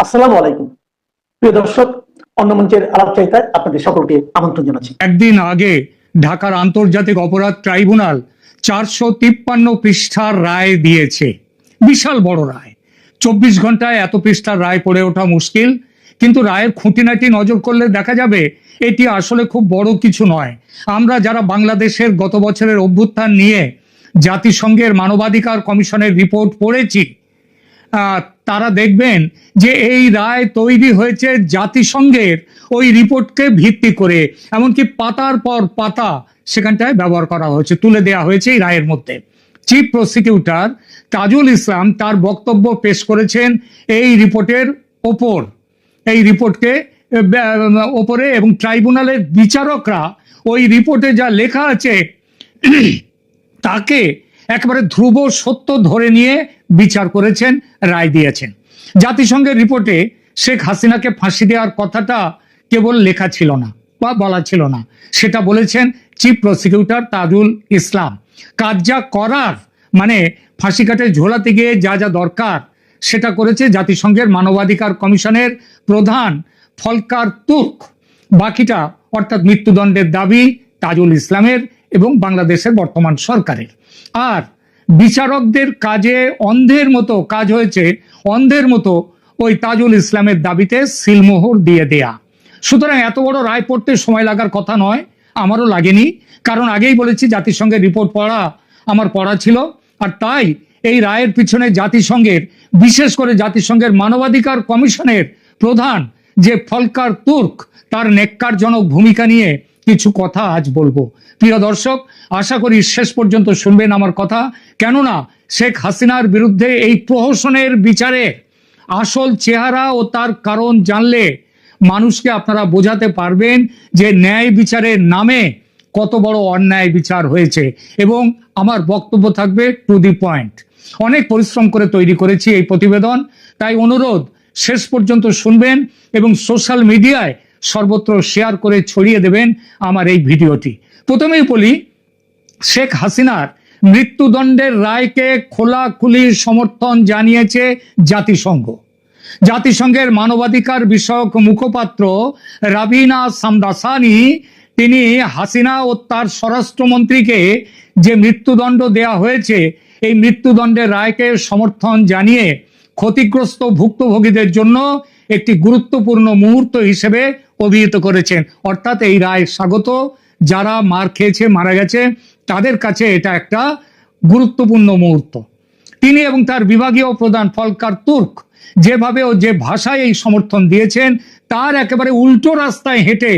আসসালামু আলাইকুম প্রিয় দর্শক, অন্য মঞ্চের আলাপচারিতায় আপনাদের সকলকে আমন্ত্রণ জানাচ্ছি। একদিন আগে ঢাকার আন্তর্জাতিক অপরাধ ট্রাইব্যুনাল 453 পৃষ্ঠার রায় দিয়েছে। বিশাল বড় রায়। 24 ঘন্টায় এত পৃষ্ঠার রায় পড়ে ওঠা মুশকিল, কিন্তু রায়ের খুঁটিনাটি নজর করলে দেখা যাবে এটি আসলে খুব বড় কিছু নয়। আমরা যারা বাংলাদেশের গত বছরের অভ্যুত্থান নিয়ে জাতিসংঘের মানবাধিকার কমিশনের রিপোর্ট পড়েছি, তারা দেখবেন যে এই রায় তৈরি হয়েছে জাতিসংঘের ওই রিপোর্টকে ভিত্তি করে। এমনকি পাতার পর পাতা সেখানটায় ব্যবহার করা হয়েছে, তুলে দেওয়া হয়েছে এই রায়ের মধ্যে। চিফ প্রসিকিউটর তাজুল ইসলাম তার বক্তব্য পেশ করেছেন এই রিপোর্টের ওপর, এই রিপোর্টকে ওপরে, এবং ট্রাইব্যুনালের বিচারকরা ওই রিপোর্টে যা লেখা আছে তাকে একেবারে ধ্রুব সত্য ধরে নিয়ে বিচার করেছেন, রায় দিয়েছেন। জাতিসংঘের রিপোর্টে শেখ হাসিনাকে ফাঁসি দেওয়ার কথাটা কেবল লেখা ছিল না বা বলা ছিল না, সেটা বলেছেন চিফ প্রসিকিউটর তাজুল ইসলাম। কাজ যা করার, মানে ফাঁসি কাটে ঝোলাতে গিয়ে যা যা দরকার সেটা করেছে জাতিসংঘের মানবাধিকার কমিশনের প্রধান ফলকার তুর্ক। বাকিটা অর্থাৎ মৃত্যুদণ্ডের দাবি তাজুল ইসলামের এবং বাংলাদেশের বর্তমান সরকারের। আর বিচারকদের কাজে অন্ধের মতো কাজ হয়েছে, অন্ধের মতো ওই তাজুল ইসলামের দাবিতে সিলমোহর দিয়ে দেয়া। সুতরাং এত বড় রায় পড়তে সময় লাগার কথা নয়, আমারও লাগেনি, কারণ আগেই বলেছি জাতিসংঘের রিপোর্ট পড়া আমার পড়া ছিল। আর তাই এই রায়ের পিছনে জাতিসংঘের, বিশেষ করে জাতিসংঘের মানবাধিকার কমিশনের প্রধান যে ফলকার তুর্ক, তার নেক্কারজনক ভূমিকা নিয়ে কিছু কথা আজ বলবো। প্রিয় দর্শক, আশা করি শেষ পর্যন্ত শুনবেন আমার কথা, কেননা শেখ হাসিনার বিরুদ্ধে এই প্রহসনের বিচারে আসল চেহারা ও তার কারণ জানলে মানুষকে আপনারা বোঝাতে পারবেন যে ন্যায় বিচারের নামে কত বড় অন্যায় বিচার হয়েছে। এবং আমার বক্তব্য থাকবে টু দি পয়েন্ট। অনেক পরিশ্রম করে তৈরি করেছি এই প্রতিবেদন, তাই অনুরোধ শেষ পর্যন্ত শুনবেন এবং সোশ্যাল মিডিয়ায় সর্বত্র শেয়ার করে ছড়িয়ে দেবেন আমার এই ভিডিওটি। প্রথমেই বলি, শেখ হাসিনার মৃত্যুদণ্ডের রায়কে খোলাখুলি সমর্থন জানিয়েছে জাতিসংঘ। জাতিসংঘের মানবাধিকার বিষয়ক মুখপাত্র রাবিনা সামদাসানি, তিনি হাসিনা ও তার স্বরাষ্ট্রমন্ত্রীকে যে মৃত্যুদণ্ড দেয়া হয়েছে এই মৃত্যুদণ্ডের রায়কে সমর্থন জানিয়ে ক্ষতিগ্রস্ত ভুক্তভোগীদের জন্য একটি গুরুত্বপূর্ণ মুহূর্ত হিসেবে অভিহিত করেছেন। অর্থাৎ এই রায় স্বাগত, যারা মার খেয়েছে, মারা গেছে, তাদের কাছে এটা একটা গুরুত্বপূর্ণ মুহূর্ত। তিনি এবং তার বিভাগীয় প্রধান ফলকার তুর্ক যেভাবে ও যে ভাষায় এই সমর্থন দিয়েছেন তার একেবারে উল্টো রাস্তায় হেঁটে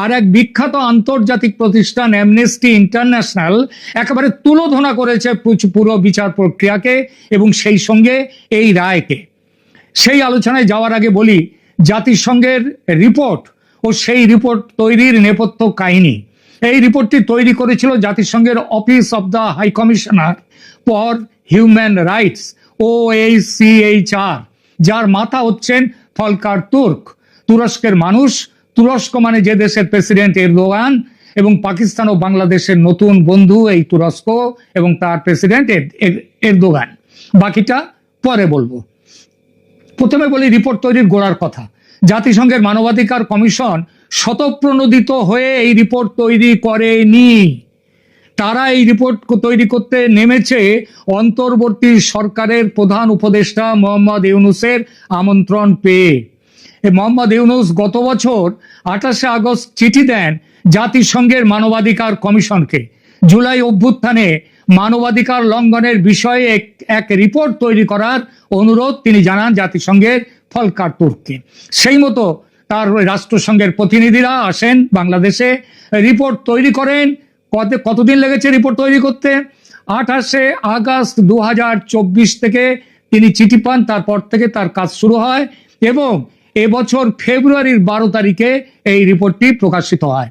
আর এক বিখ্যাত আন্তর্জাতিক প্রতিষ্ঠান অ্যামনেস্টি ইন্টারন্যাশনাল একেবারে তুলোধনা করেছে পুরো বিচার প্রক্রিয়াকে এবং সেই সঙ্গে এই রায়কে। সেই আলোচনায় যাওয়ার আগে বলি, জাতিসংঘের রিপোর্ট ও সেই রিপোর্ট তৈরির নেপথ্য কাহিনী। এই রিপোর্টটি তৈরি করেছিল জাতিসংঘের office of the high commissioner for human rights, OHCHR, যার মাথা হচ্ছেন ফলকার তুর্ক। তুরস্কের মানুষ, তুরস্ক মানে যে দেশের প্রেসিডেন্ট এরদোগান, এবং পাকিস্তান ও বাংলাদেশের নতুন বন্ধু এই তুরস্ক এবং তার প্রেসিডেন্ট এরদোগান। বাকিটা পরে বলবো। প্রথমে বলি রিপোর্ট তৈরির গোড়ার কথা। জাতিসংঘের মানবাধিকার কমিশন স্বতঃপ্রণোদিত হয়ে এই রিপোর্ট তৈরি করেনি। তারা এই রিপোর্ট তৈরি করতে নেমেছে অন্তর্বর্তী সরকারের প্রধান উপদেষ্টা মোহাম্মদ ইউনূসের আমন্ত্রণ পেয়ে। মোহাম্মদ ইউনূস গত বছর 28শে আগস্ট চিঠি দেন জাতিসংঘের মানবাধিকার কমিশনকে। জুলাই অভ্যুত্থানে মানবাধিকার লঙ্ঘনের বিষয়ে এক রিপোর্ট তৈরি করার অনুরোধ তিনি জানান জাতিসংঘের ফলকার তুর্ককে। সেই মতো তার রাষ্ট্রসংঘের প্রতিনিধিরা আসেন বাংলাদেশে, রিপোর্ট তৈরি করেন। কতদিন লেগেছে রিপোর্ট তৈরি করতে? 28শে আগস্ট 2024 থেকে তিনি চিঠি পান, তারপর থেকে তার কাজ শুরু হয় এবং এবছর ফেব্রুয়ারির 12 তারিখে এই রিপোর্টটি প্রকাশিত হয়।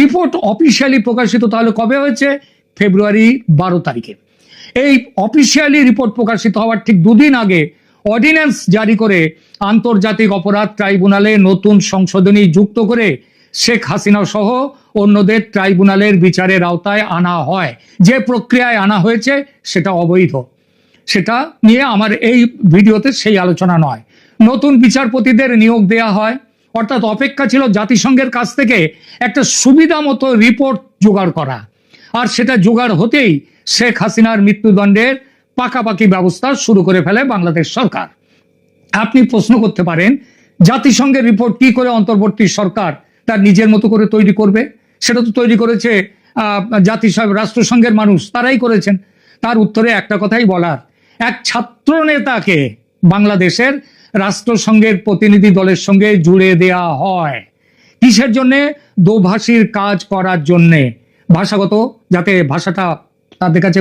রিপোর্ট অফিসিয়ালি প্রকাশিত তাহলে কবে হয়েছে? ফেব্রুয়ারি 12 তারিখে। এই অফিসিয়ালি রিপোর্ট প্রকাশিত হওয়ার ঠিক দুদিন আগে অর্ডিন্যান্স জারি করে আন্তর্জাতিক অপরাধ ট্রাইব্যুনালে নতুন সংশোধনী যুক্ত করে শেখ হাসিনা সহ অন্যদের ট্রাইব্যুনালের বিচারের আওতায় আনা হয়। যে প্রক্রিয়ায় আনা হয়েছে সেটা অবৈধ, সেটা নিয়ে আমার এই ভিডিওতে সেই আলোচনা নয়। নতুন বিচারপতিদের নিয়োগ দেয়া হয়, অর্থাৎ অপেক্ষা ছিল জাতিসংঘের কাছ থেকে একটা সুবিধা মতো রিপোর্ট জোগাড় করা, আর সেটা জোগাড় হতেই শেখ হাসিনার মৃত্যুদণ্ডের পাকাপাকি ব্যবস্থা শুরু করে ফেলে বাংলাদেশ সরকার। আপনি প্রশ্ন করতে পারেন, জাতিসংঘের রিপোর্ট কি করে অন্তর্বর্তী সরকার তার নিজের মতো করে তৈরি করবে? সেটা তো তৈরি করেছে জাতিসংঘ, রাষ্ট্রসংঘের মানুষ, তারাই করেছেন। তার উত্তরে একটা কথাই বলার, এক ছাত্র নেতাকে বাংলাদেশের রাষ্ট্রসংঘের প্রতিনিধি দলের সঙ্গে জুড়ে দেয়া হয়। কিসের জন্যে? দোভাষীর কাজ করার জন্যে, ভাষাগত, যাতে ভাষাটা তাদের কাছে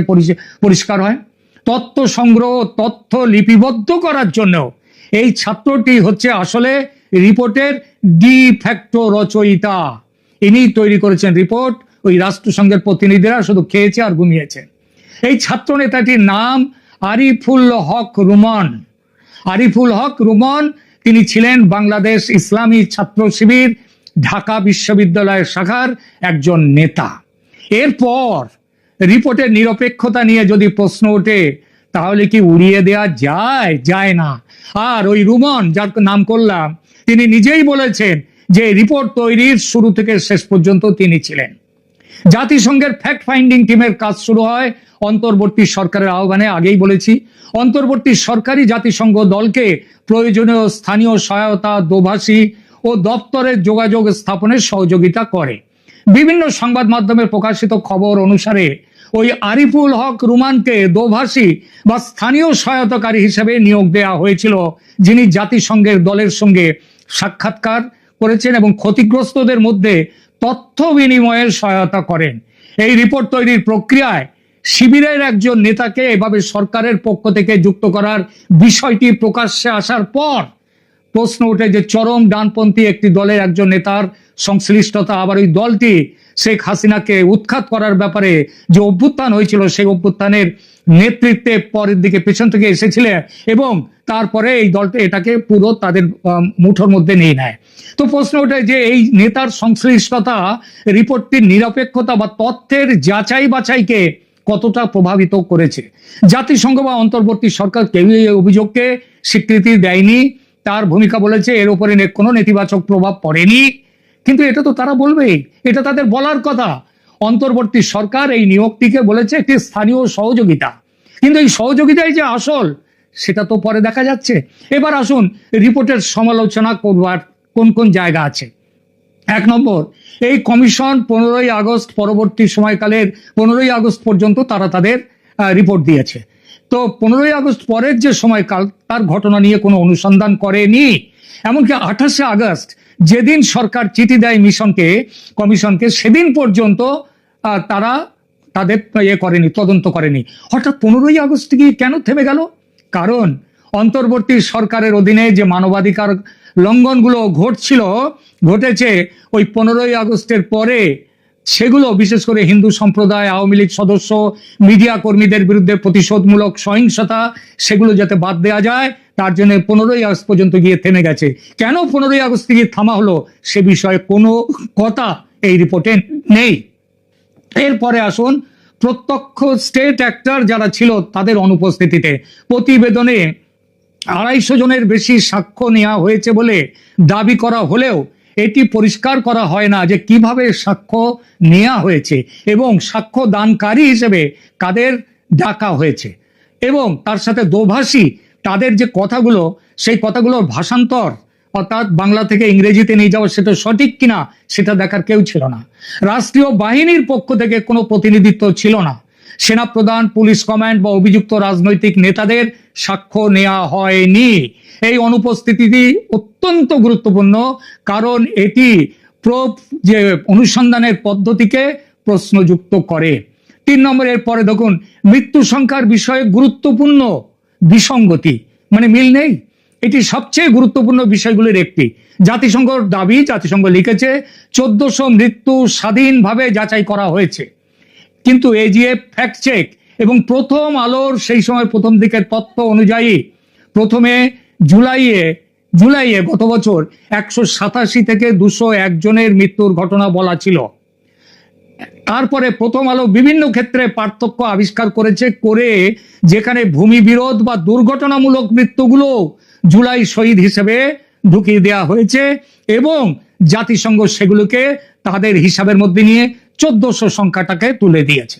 পরিষ্কার হয়, তথ্য সংগ্রহ, তথ্য লিপিবদ্ধ করার জন্য। এই ছাত্রটি হচ্ছে আসলে রিপোর্টের ডি ফ্যাক্টো রচয়িতা। ইনি তৈরি করেছেন রিপোর্ট, ওই রাষ্ট্রসংঘের প্রতিনিধিরা শুধু খেয়েছে আর ঘুমিয়েছে। এই ছাত্র নেতাটির নাম আরিফুল হক রুমন। আরিফুল হক রুমন, তিনি ছিলেন বাংলাদেশ ইসলামী ছাত্র শিবির ঢাকা বিশ্ববিদ্যালয়ের শাখার একজন নেতা। এরপর রিপোর্টের নিরপেক্ষতা নিয়ে যদি প্রশ্ন ওঠে, তাহলে কি উড়িয়ে দেওয়া যায়? যায় না। আর ওই রুমন, যার নাম করলাম, তিনি নিজেই বলেছেন যে রিপোর্ট তৈরির শুরু থেকে শেষ পর্যন্ত তিনি ছিলেন। জাতিসংঘের ফ্যাক্ট ফাইন্ডিং টিমের কাজ শুরু হয় অন্তর্বর্তী সরকারের আহ্বানে। আগেই বলেছি, অন্তর্বর্তী সরকারি জাতিসংঘ দলকে প্রয়োজনীয় স্থানীয় সহায়তা, দোভাষী ও দপ্তরের যোগাযোগ স্থাপনে সহযোগিতা করে। বিভিন্ন সংবাদ মাধ্যমে প্রকাশিত খবর অনুসারে ওই আরিফুল হক রুমানকে দোভাষী বা স্থানীয় সহায়তাকারী হিসেবে নিয়োগ দেওয়া হয়েছিল, যিনি জাতিসংঘের দলের সঙ্গে সাক্ষাৎকার করেছেন এবং ক্ষতিগ্রস্তদের মধ্যে তথ্য বিনিময়ের সহায়তা করেন। এই রিপোর্ট তৈরির প্রক্রিয়ায় শিবিরের একজন নেতাকে এভাবে সরকারের পক্ষ থেকে যুক্ত করার বিষয়টি প্রকাশ্যে আসার পর প্রশ্ন ওঠে যে চরম ডানপন্থী একটি দলের একজন নেতার সংশ্লিষ্টতা, আবার ওই দলটি শেখ হাসিনাকে উৎখাত করার ব্যাপারে যে অভ্যুত্থান হয়েছিল, সেই অভ্যুত্থানের নেতৃত্বে পরের দিকে পেছন থেকে এসেছিলেন এবং তারপরে এই দলটা এটাকে পুরো তাদের মুঠোর মধ্যে নিয়ে নেয়। তো প্রশ্ন ওঠে যে এই নেতার সংশ্লিষ্টতা রিপোর্টটির নিরপেক্ষতা বা তথ্যের যাচাই বাছাইকে কতটা প্রভাবিত করেছে। জাতিসংঘ বা অন্তর্বর্তী সরকার কেউই এই অভিযোগকে স্বীকৃতি দেয়নি। তার ভূমিকা বলেছে এর উপরে কোনো নেতিবাচক প্রভাব পড়েনি, কিন্তু এটা তো তারা বলবেই, এটা তাদের বলার কথা। অন্তর্বর্তী সরকার এই নিয়োগটিকে বলেছে একটি স্থানীয় সহযোগিতা, কিন্তু এই সহযোগিতাই যে আসল, সেটা তো পরে দেখা যাচ্ছে। এবার আসুন রিপোর্টের সমালোচনা করবার কোন কোন জায়গা আছে। এক নম্বর, এই কমিশন 15ই আগস্ট পরবর্তী সময়কালের 15ই আগস্ট পর্যন্ত তারা তাদের রিপোর্ট দিয়েছে। তো 15ই আগস্ট পরের যে সময়কাল, তার ঘটনা নিয়ে কোনো অনুসন্ধান করেনি। এমনকি 28শে আগস্ট যেদিন সরকার চিঠি দেয় কমিশনকে, সেদিন পর্যন্ত তারা তাদের করেনি, তদন্ত করেনি। হঠাৎ 15ই আগস্ট কি কেন থেমে গেল? কারণ অন্তর্বর্তী সরকারের অধীনে যে মানবাধিকার লঙ্ঘনগুলো ঘটেছে ওই 15ই আগস্টের পরে, সেগুলো বিশেষ করে হিন্দু সম্প্রদায়, আওয়ামী লীগ সদস্য, মিডিয়া কর্মীদের বিরুদ্ধে প্রতিশোধমূলক সহিংসতা, সেগুলো যাতে বাদ দেওয়া যায়, তার জন্য 15ই আগস্ট পর্যন্ত গিয়ে থেমে গেছে। কেন 15ই আগস্ট গিয়ে থামা হলো সে বিষয়ে কোনো কথা এই রিপোর্টে নেই। এরপরে আসুন প্রত্যক্ষ স্টেট অ্যাক্টর যারা ছিল তাদের অনুপস্থিতিতে। প্রতিবেদনে 250 জনের বেশি সাক্ষ্য নেওয়া হয়েছে বলে দাবি করা হলেও এটি পরিষ্কার করা হয় না যে কিভাবে সাক্ষ্য নেওয়া হয়েছে এবং সাক্ষ্য দানকারী হিসেবে কাদের ডাকা হয়েছে, এবং তার সাথে দোভাষী তাদের যে কথাগুলো, সেই কথাগুলোর ভাষান্তর অর্থাৎ বাংলা থেকে ইংরেজিতে নিয়ে যাওয়া সেটা সঠিক কিনা সেটা দেখার কেউ ছিল না। রাষ্ট্রীয় বাহিনীর পক্ষ থেকে কোনো প্রতিনিধিত্ব ছিল না। সেনাপ্রধান, পুলিশ কমান্ড বা অভিযুক্ত রাজনৈতিক নেতাদের সাক্ষ্য নেওয়া হয়নি। এই অনুপস্থিতি অত্যন্ত গুরুত্বপূর্ণ, কারণ এটি যে অনুসন্ধানের পদ্ধতিকে প্রশ্নযুক্ত করে। 3 নম্বরের পরে দেখুন, মৃত্যু সংখ্যার বিষয়ে গুরুত্বপূর্ণ বিসঙ্গতি, মানে মিল নেই। এটি সবচেয়ে গুরুত্বপূর্ণ বিষয়গুলির একটি। জাতিসংঘর দাবি, জাতিসংঘ লিখেছে 1400 মৃত্যু স্বাধীনভাবে যাচাই করা হয়েছে, কিন্তু এজিএফ ফ্যাক্ট চেক এবং প্রথম আলোর সেই সময় প্রথম দিকের তথ্য অনুযায়ী প্রথমে জুলাইয়ে গত বছর 187 থেকে 201 জনের মৃত্যুর ঘটনা বলা ছিল। তারপরে প্রথম আলো বিভিন্ন ক্ষেত্রে পার্থক্য আবিষ্কার করেছে, যেখানে ভূমি বিরোধ বা দুর্ঘটনামূলক মৃত্যুগুলো জুলাই শহীদ হিসেবে ঢুকিয়ে দেওয়া হয়েছে এবং জাতিসংঘ সেগুলোকে তাদের হিসাবের মধ্যে নিয়ে 1400 সংখ্যাটাকে তুলে দিয়েছে।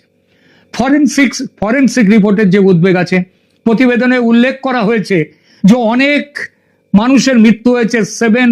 ফরেনসিক রিপোর্টের যে উদ্বেগ আছে, প্রতিবেদনে উল্লেখ করা হয়েছে যে অনেক মানুষের মৃত্যু হয়েছে 7